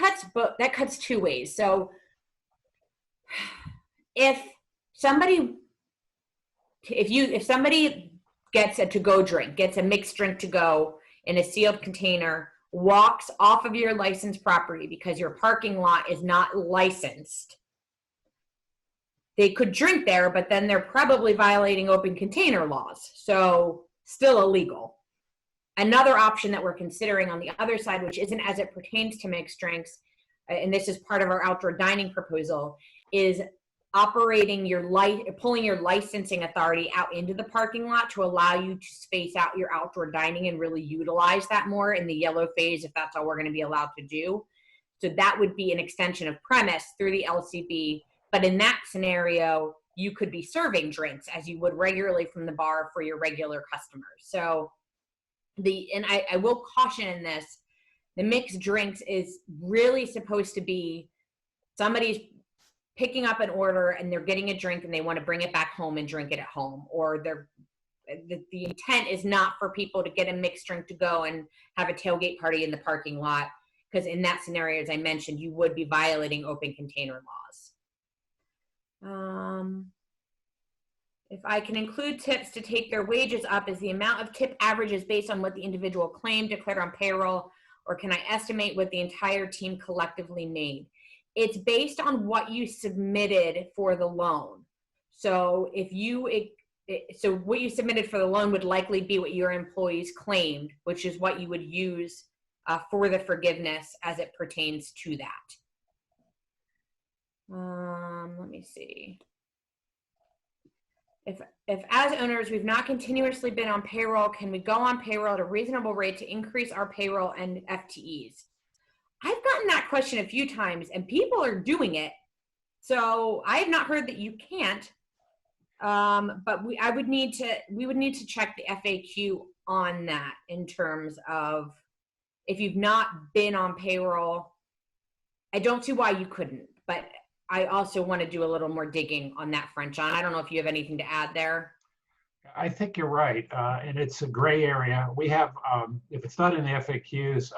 cuts two ways. So if somebody gets a to-go drink, gets a mixed drink to go in a sealed container, walks off of your licensed property because your parking lot is not licensed, they could drink there, but then they're probably violating open container laws. So still illegal. Another option that we're considering on the other side, which isn't as it pertains to mixed drinks, and this is part of our outdoor dining proposal, is pulling your licensing authority out into the parking lot to allow you to space out your outdoor dining and really utilize that more in the yellow phase, if that's all we're going to be allowed to do. So that would be an extension of premise through the LCB. But in that scenario, you could be serving drinks as you would regularly from the bar for your regular customers. So I will caution in this, the mixed drinks is really supposed to be somebody's picking up an order and they're getting a drink and they want to bring it back home and drink it at home, or the intent is not for people to get a mixed drink to go and have a tailgate party in the parking lot, because in that scenario, as I mentioned, you would be violating open container laws. If I can include tips to take their wages up, is the amount of tip averages based on what the individual claimed declared on payroll, or can I estimate what the entire team collectively made? It's based on what you submitted for the loan. So what you submitted for the loan would likely be what your employees claimed, which is what you would use for the forgiveness as it pertains to that. Let me see. If as owners, we've not continuously been on payroll, can we go on payroll at a reasonable rate to increase our payroll and FTEs? I've gotten that question a few times and people are doing it. So I have not heard that you can't, but we would need to check the FAQ on that in terms of if you've not been on payroll. I don't see why you couldn't, but I also want to do a little more digging on that front. John, I don't know if you have anything to add there. I think you're right, and it's a gray area. We have, if it's not in the FAQs,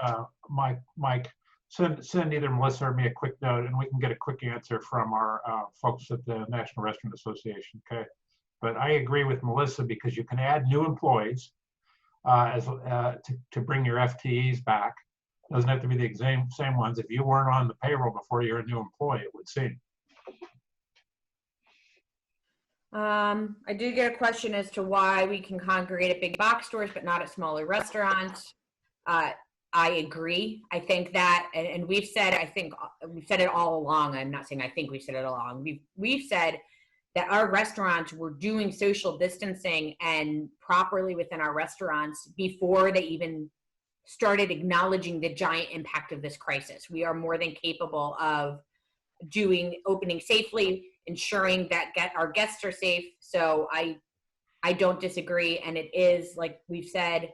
Mike, send either Melissa or me a quick note, and we can get a quick answer from our folks at the National Restaurant Association. Okay, but I agree with Melissa because you can add new employees to bring your FTEs back. Doesn't have to be the same ones. If you weren't on the payroll before you're a new employee, it would seem. I did get a question as to why we can congregate at big box stores but not at smaller restaurants. I agree. I think that, and we've said it all along. I'm not saying I think we've said it along. We've said that our restaurants were doing social distancing and properly within our restaurants before they even started acknowledging the giant impact of this crisis. We are more than capable of opening safely, ensuring that our guests are safe. So I don't disagree. And it is, like we've said,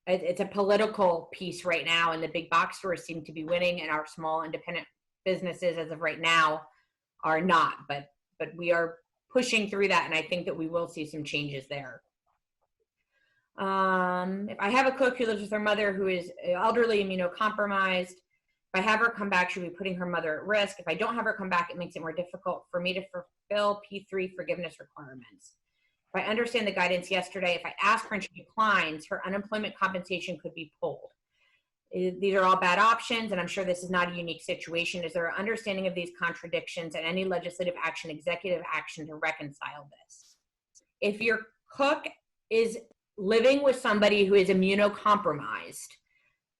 it's a political piece right now, and the big box stores seem to be winning, and our small independent businesses as of right now are not. But we are pushing through that, and I think that we will see some changes there. If I have a cook who lives with her mother who is elderly, immunocompromised, if I have her come back, she'll be putting her mother at risk. If I don't have her come back, it makes it more difficult for me to fulfill P3 forgiveness requirements. If I understand the guidance yesterday, if I ask her and she declines, her unemployment compensation could be pulled. These are all bad options, and I'm sure this is not a unique situation. Is there an understanding of these contradictions and any legislative action, executive action to reconcile this? If your cook is living with somebody who is immunocompromised,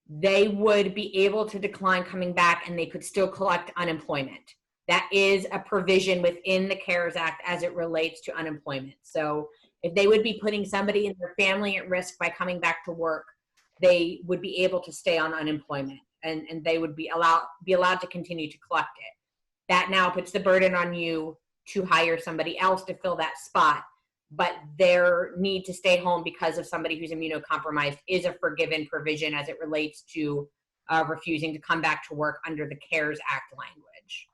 they would be able to decline coming back and they could still collect unemployment. That is a provision within the CARES Act as it relates to unemployment. So if they would be putting somebody in their family at risk by coming back to work, they would be able to stay on unemployment and they would be allowed to continue to collect it. That now puts the burden on you to hire somebody else to fill that spot, but their need to stay home because of somebody who's immunocompromised is a forgiven provision as it relates to refusing to come back to work under the CARES Act language.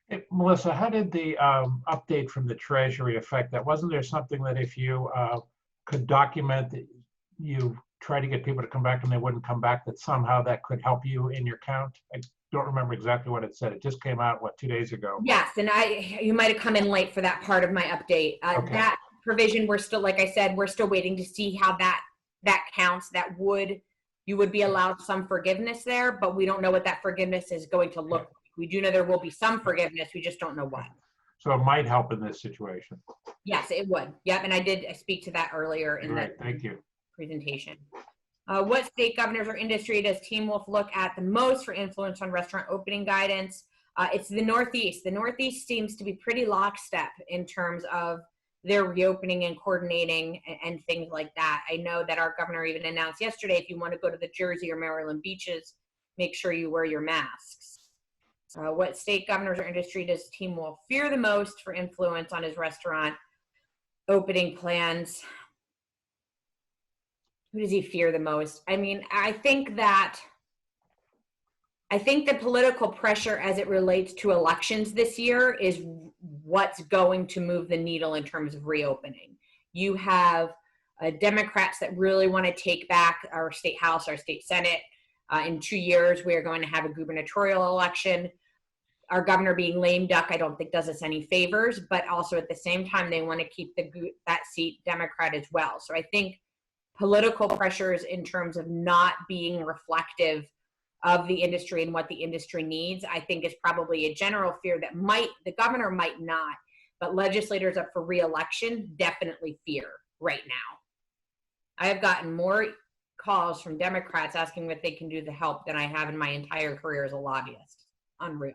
Hey, Melissa, how did the update from the Treasury affect that? Wasn't there something that if you could document that you try to get people to come back and they wouldn't come back, that somehow that could help you in your count? I don't remember exactly what it said. It just came out, what, 2 days ago? Yes, and you might have come in late for that part of my update. Okay. That provision, we're still, like I said, we're still waiting to see how that counts. You would be allowed some forgiveness there, but we don't know what that forgiveness is going to look like. We do know there will be some forgiveness. We just don't know what. So it might help in this situation. Yes, it would. Yep, and I did speak to that earlier in Right, thank you. presentation. What state governors or industry does Team Wolf look at the most for influence on restaurant opening guidance? It's the Northeast. The Northeast seems to be pretty lockstep in terms of their reopening and coordinating and things like that. I know that our governor even announced yesterday, if you want to go to the Jersey or Maryland beaches, make sure you wear your masks. What state governors or industry does Team Wolf fear the most for influence on his restaurant opening plans? Who does he fear the most? I mean, I think the political pressure as it relates to elections this year is what's going to move the needle in terms of reopening. You have Democrats that really want to take back our state house, our state senate. In 2 years, we are going to have a gubernatorial election. Our governor being lame duck, I don't think does us any favors, but also at the same time, they want to keep that seat Democrat as well. So I think political pressures in terms of not being reflective of the industry and what the industry needs, I think is probably a general fear that the governor might not, but legislators up for re-election definitely fear right now. I have gotten more calls from Democrats asking what they can do to help than I have in my entire career as a lobbyist. Unreal.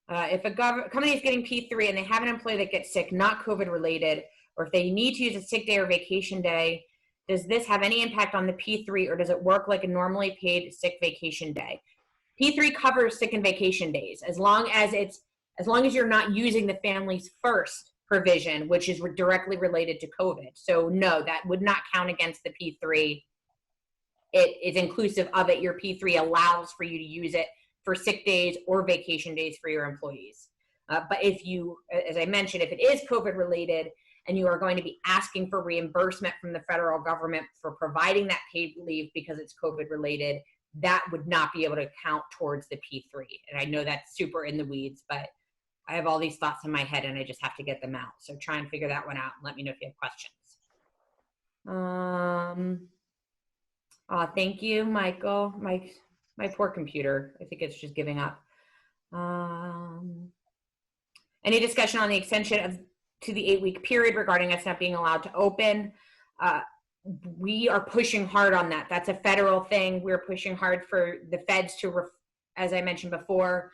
If a company is getting P3 and they have an employee that gets sick, not COVID related, or if they need to use a sick day or vacation day, does this have any impact on the P3, or does it work like a normally paid sick vacation day? P3 covers sick and vacation days as long as you're not using the family's first provision, which is directly related to COVID. So no, that would not count against the P3. It is inclusive of it. Your P3 allows for you to use it for sick days or vacation days for your employees. But if you, as I mentioned, if it is COVID related and you are going to be asking for reimbursement from the federal government for providing that paid leave because it's COVID related, that would not be able to count towards the P3. And I know that's super in the weeds, but I have all these thoughts in my head and I just have to get them out. So try and figure that one out and let me know if you have questions. Thank you, Michael. My poor computer, I think it's just giving up. Any discussion on the extension to the 8-week period regarding us not being allowed to open? We are pushing hard on that. That's a federal thing. We're pushing hard for the feds to, as I mentioned before,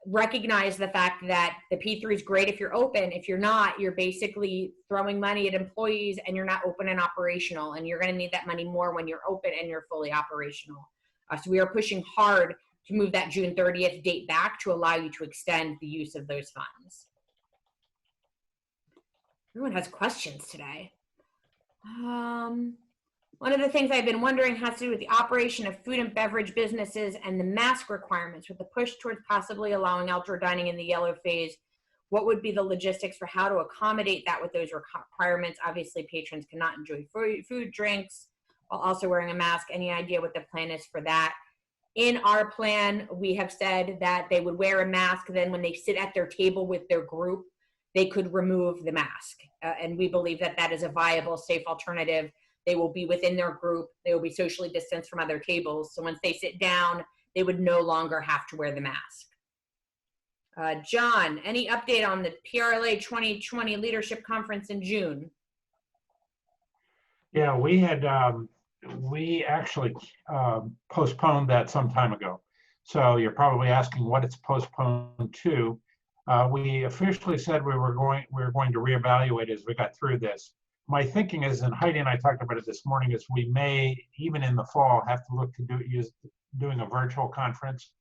recognize the fact that the P3 is great if you're open. If you're not, you're basically throwing money at employees and you're not open and operational, and you're going to need that money more when you're open and you're fully operational. So we are pushing hard to move that June 30th date back to allow you to extend the use of those funds. Everyone has questions today. One of the things I've been wondering has to do with the operation of food and beverage businesses and the mask requirements. With the push towards possibly allowing outdoor dining in the yellow phase, what would be the logistics for how to accommodate that with those requirements? Obviously, patrons cannot enjoy food, drinks, while also wearing a mask. Any idea what the plan is for that? In our plan, we have said that they would wear a mask. Then when they sit at their table with their group, they could remove the mask. And we believe that that is a viable, safe alternative. They will be within their group. They will be socially distanced from other tables. So once they sit down, they would no longer have to wear the mask. John, any update on the PRLA 2020 Leadership Conference in June? Yeah, we actually postponed that some time ago. So you're probably asking what it's postponed to. We officially said we were going to reevaluate as we got through this. My thinking is, and Heidi and I talked about it this morning, is we may, even in the fall, have to look to doing a virtual conference.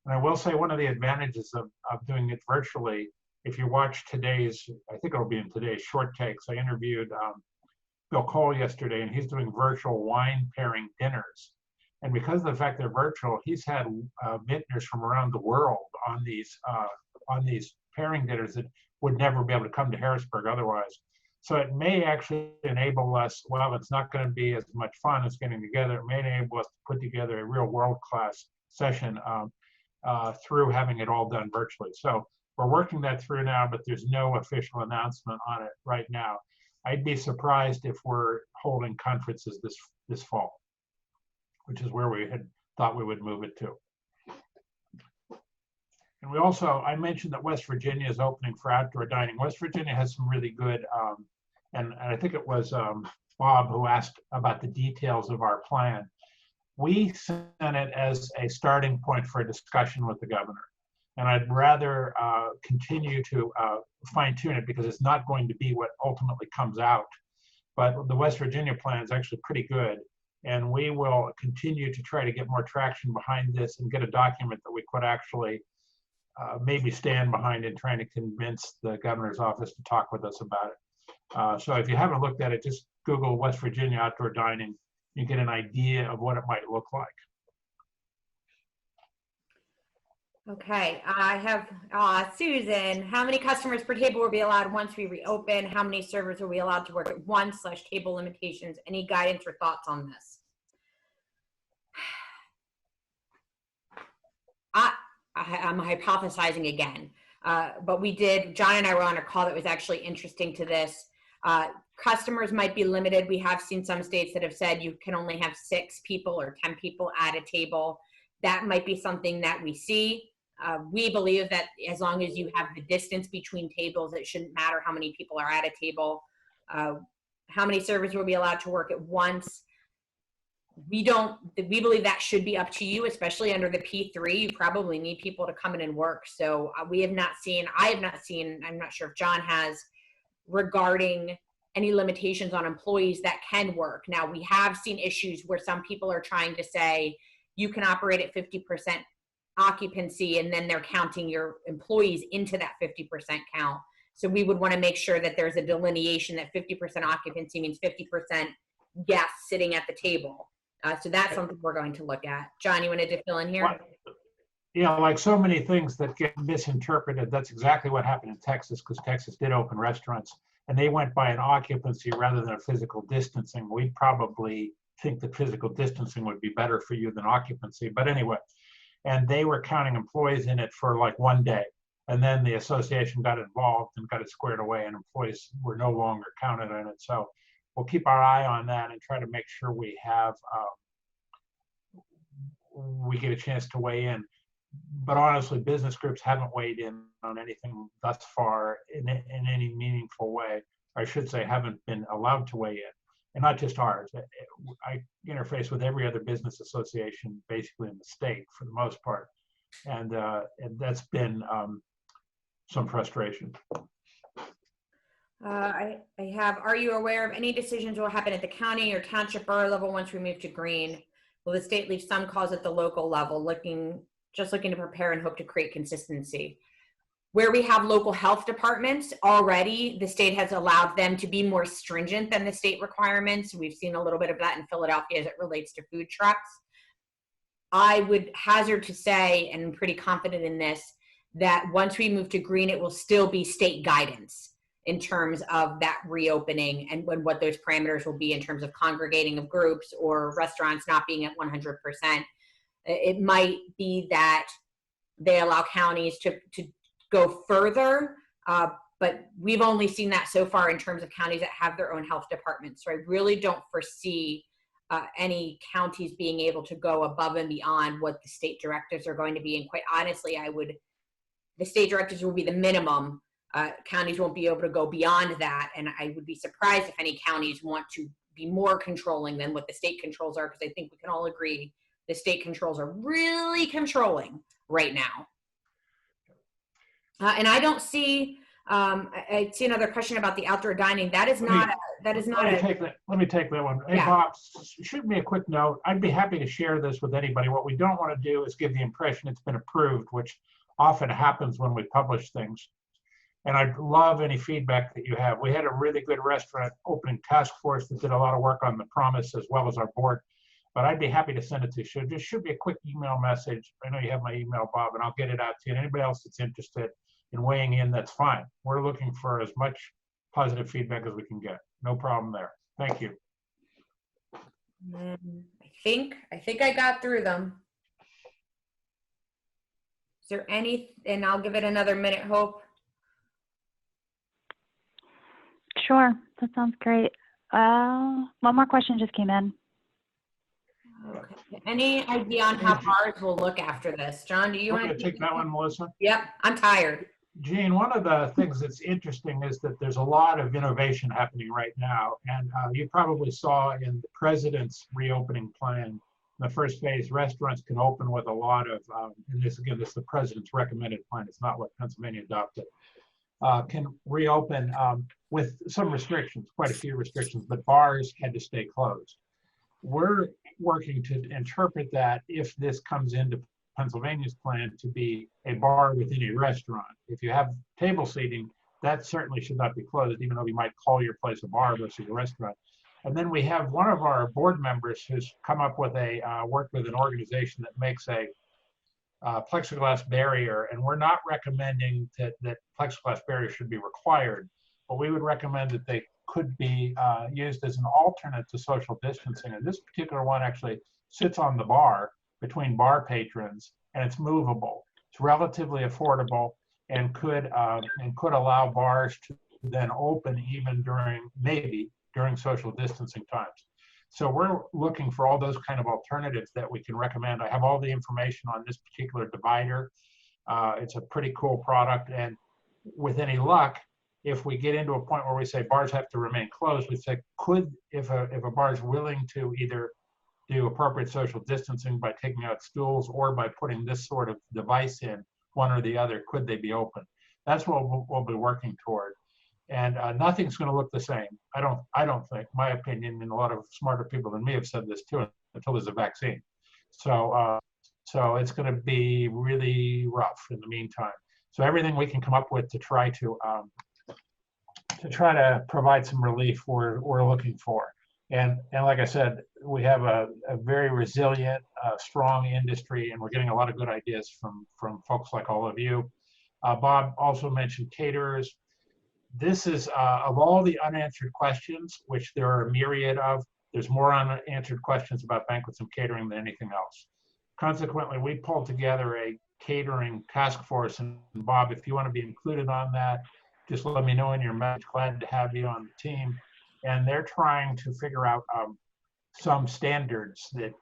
And I will say one of the advantages of doing it virtually, if you watch today's, I think it'll be in today's short takes, I interviewed Bill Cole yesterday, and he's doing virtual wine pairing dinners. And because of the fact they're virtual, he's had vintners from around the world on these on these pairing dinners that would never be able to come to Harrisburg otherwise. So it may actually enable us, well, it's not going to be as much fun as getting together. It may enable us to put together a real world-class session through having it all done virtually. So we're working that through now, but there's no official announcement on it right now. I'd be surprised if we're holding conferences this fall, which is where we had thought we would move it to. And we also, I mentioned that West Virginia is opening for outdoor dining. West Virginia has some really good, and I think it was Bob who asked about the details of our plan. We sent it as a starting point for a discussion with the governor. And I'd rather continue to fine tune it because it's not going to be what ultimately comes out. But the West Virginia plan is actually pretty good. And we will continue to try to get more traction behind this and get a document that we could actually maybe stand behind in trying to convince the governor's office to talk with us about it. So if you haven't looked at it, just Google West Virginia outdoor dining. You get an idea of what it might look like. Okay, I have Susan. How many customers per table will be allowed once we reopen? How many servers will be allowed to work at once / table limitations? Any guidance or thoughts on this? I'm hypothesizing again, but John and I were on a call that was actually interesting to this. Customers might be limited. We have seen some states that have said you can only have 6 people or 10 people at a table. That might be something that we see. We believe that as long as you have the distance between tables, it shouldn't matter how many people are at a table. How many servers will be allowed to work at once? We believe that should be up to you, especially under the P3. You probably need people to come in and work. So I have not seen, I'm not sure if John has, regarding any limitations on employees that can work. Now, we have seen issues where some people are trying to say you can operate at 50% occupancy, and then they're counting your employees into that 50% count. So we would want to make sure that there's a delineation that 50% occupancy means 50% guests sitting at the table. So that's something we're going to look at. John, you wanted to fill in here? Well, yeah, like so many things that get misinterpreted, that's exactly what happened in Texas, because Texas did open restaurants and they went by an occupancy rather than a physical distancing. We'd probably think that physical distancing would be better for you than occupancy. But anyway, and they were counting employees in it for like one day. And then the association got involved and got it squared away, and employees were no longer counted in it. So we'll keep our eye on that and try to make sure we have, we get a chance to weigh in. But honestly, business groups haven't weighed in on anything thus far in any meaningful way. Or I should say, haven't been allowed to weigh in. And not just ours. I interface with every other business association basically in the state for the most part. And that's been some frustration. I have, are you aware of any decisions will happen at the county or township borough level once we move to green? Will the state leave some calls at the local level, just looking to prepare and hope to create consistency? Where we have local health departments already, the state has allowed them to be more stringent than the state requirements. We've seen a little bit of that in Philadelphia as it relates to food trucks. I would hazard to say, and I'm pretty confident in this, that once we move to green, it will still be state guidance in terms of that reopening and what those parameters will be in terms of congregating of groups or restaurants not being at 100%. It might be that they allow counties to go further, but we've only seen that so far in terms of counties that have their own health departments. So I really don't foresee any counties being able to go above and beyond what the state directives are going to be. And quite honestly, the state directives will be the minimum. Counties won't be able to go beyond that. And I would be surprised if any counties want to be more controlling than what the state controls are, because I think we can all agree the state controls are really controlling right now. And I don't see, I see another question about the outdoor dining. Let me take that one. Hey, yeah. Bob, shoot me a quick note. I'd be happy to share this with anybody. What we don't want to do is give the impression it's been approved, which often happens when we publish things. And I'd love any feedback that you have. We had a really good restaurant opening task force that did a lot of work on the promise as well as our board. But I'd be happy to send it to you. So just shoot me a quick email message. I know you have my email, Bob, and I'll get it out to you. And anybody else that's interested, and weighing in, that's fine. We're looking for as much positive feedback as we can get. No problem there. Thank you. I think I got through them. Is there any, and I'll give it another minute, Hope. Sure, that sounds great. One more question just came in. Okay. Any idea on how bars will look after this? John, do you want to take that one, Melissa? Yep, I'm tired. Gene, one of the things that's interesting is that there's a lot of innovation happening right now. And you probably saw in the president's reopening plan, the first phase, restaurants can open with a lot of, and this again, this is the president's recommended plan. It's not what Pennsylvania adopted. Can reopen with some restrictions, quite a few restrictions, but bars had to stay closed. We're working to interpret that if this comes into Pennsylvania's plan to be a bar within a restaurant. If you have table seating, that certainly should not be closed, even though we might call your place a bar versus a restaurant. And then we have one of our board members who's come up with worked with an organization that makes a plexiglass barrier, and we're not recommending that plexiglass barriers should be required, but we would recommend that they could be used as an alternate to social distancing. And this particular one actually sits on the bar between bar patrons, and it's movable. It's relatively affordable and could allow bars to then open even during social distancing times. So we're looking for all those kind of alternatives that we can recommend. I have all the information on this particular divider. It's a pretty cool product, and with any luck, if we get into a point where we say bars have to remain closed, we say, if a bar is willing to either do appropriate social distancing by taking out stools or by putting this sort of device in, one or the other, could they be open? That's what we'll be working toward. And nothing's going to look the same. I don't think, my opinion, and a lot of smarter people than me have said this too, until there's a vaccine. So it's going to be really rough in the meantime. So everything we can come up with to try to provide some relief we're looking for. And like I said, we have a very resilient, strong industry, and we're getting a lot of good ideas from folks like all of you. Bob also mentioned caterers. This is, of all the unanswered questions, which there are a myriad of, there's more unanswered questions about banquets and catering than anything else. Consequently, we pulled together a catering task force, and Bob, if you want to be included on that, just let me know in your message. Glad to have you on the team. And they're trying to figure out some standards that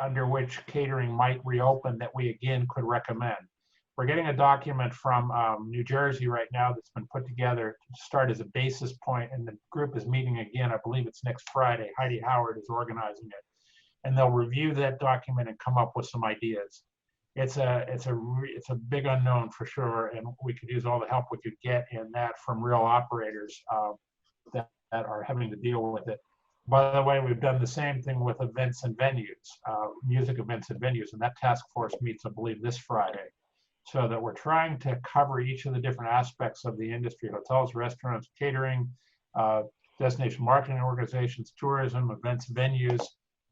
under which catering might reopen that we again could recommend. We're getting a document from New Jersey right now that's been put together to start as a basis point, and the group is meeting again. I believe it's next Friday. Heidi Howard is organizing it, and they'll review that document and come up with some ideas. It's a big unknown for sure, and we could use all the help we could get in that from real operators that are having to deal with it. By the way, we've done the same thing with events and venues, music events and venues, and that task force meets, I believe, this Friday. So that we're trying to cover each of the different aspects of the industry: hotels, restaurants, catering, destination marketing organizations, tourism, events, venues.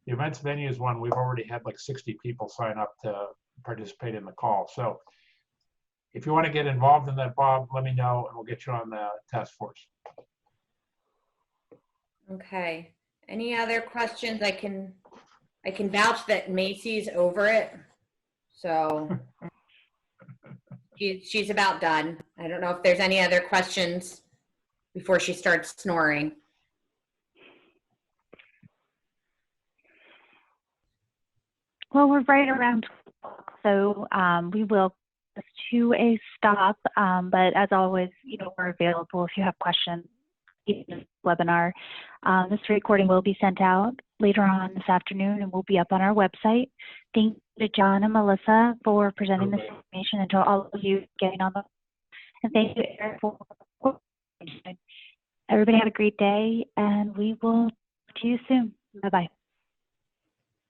The events venues one, we've already had like 60 people sign up to participate in the call. So if you want to get involved in that, Bob, let me know and we'll get you on the task force. Okay. Any other questions? I can vouch that Macy's over it. So she's about done. I don't know if there's any other questions before she starts snoring. Well, we're right around 12, so we will just to a stop. But as always, we're available if you have questions. In this webinar, this recording will be sent out later on this afternoon and will be up on our website. Thank you to John and Melissa for presenting this information, and to all of you getting on the. And thank you, Eric, for. Everybody have a great day, and we will see you soon. Bye-bye.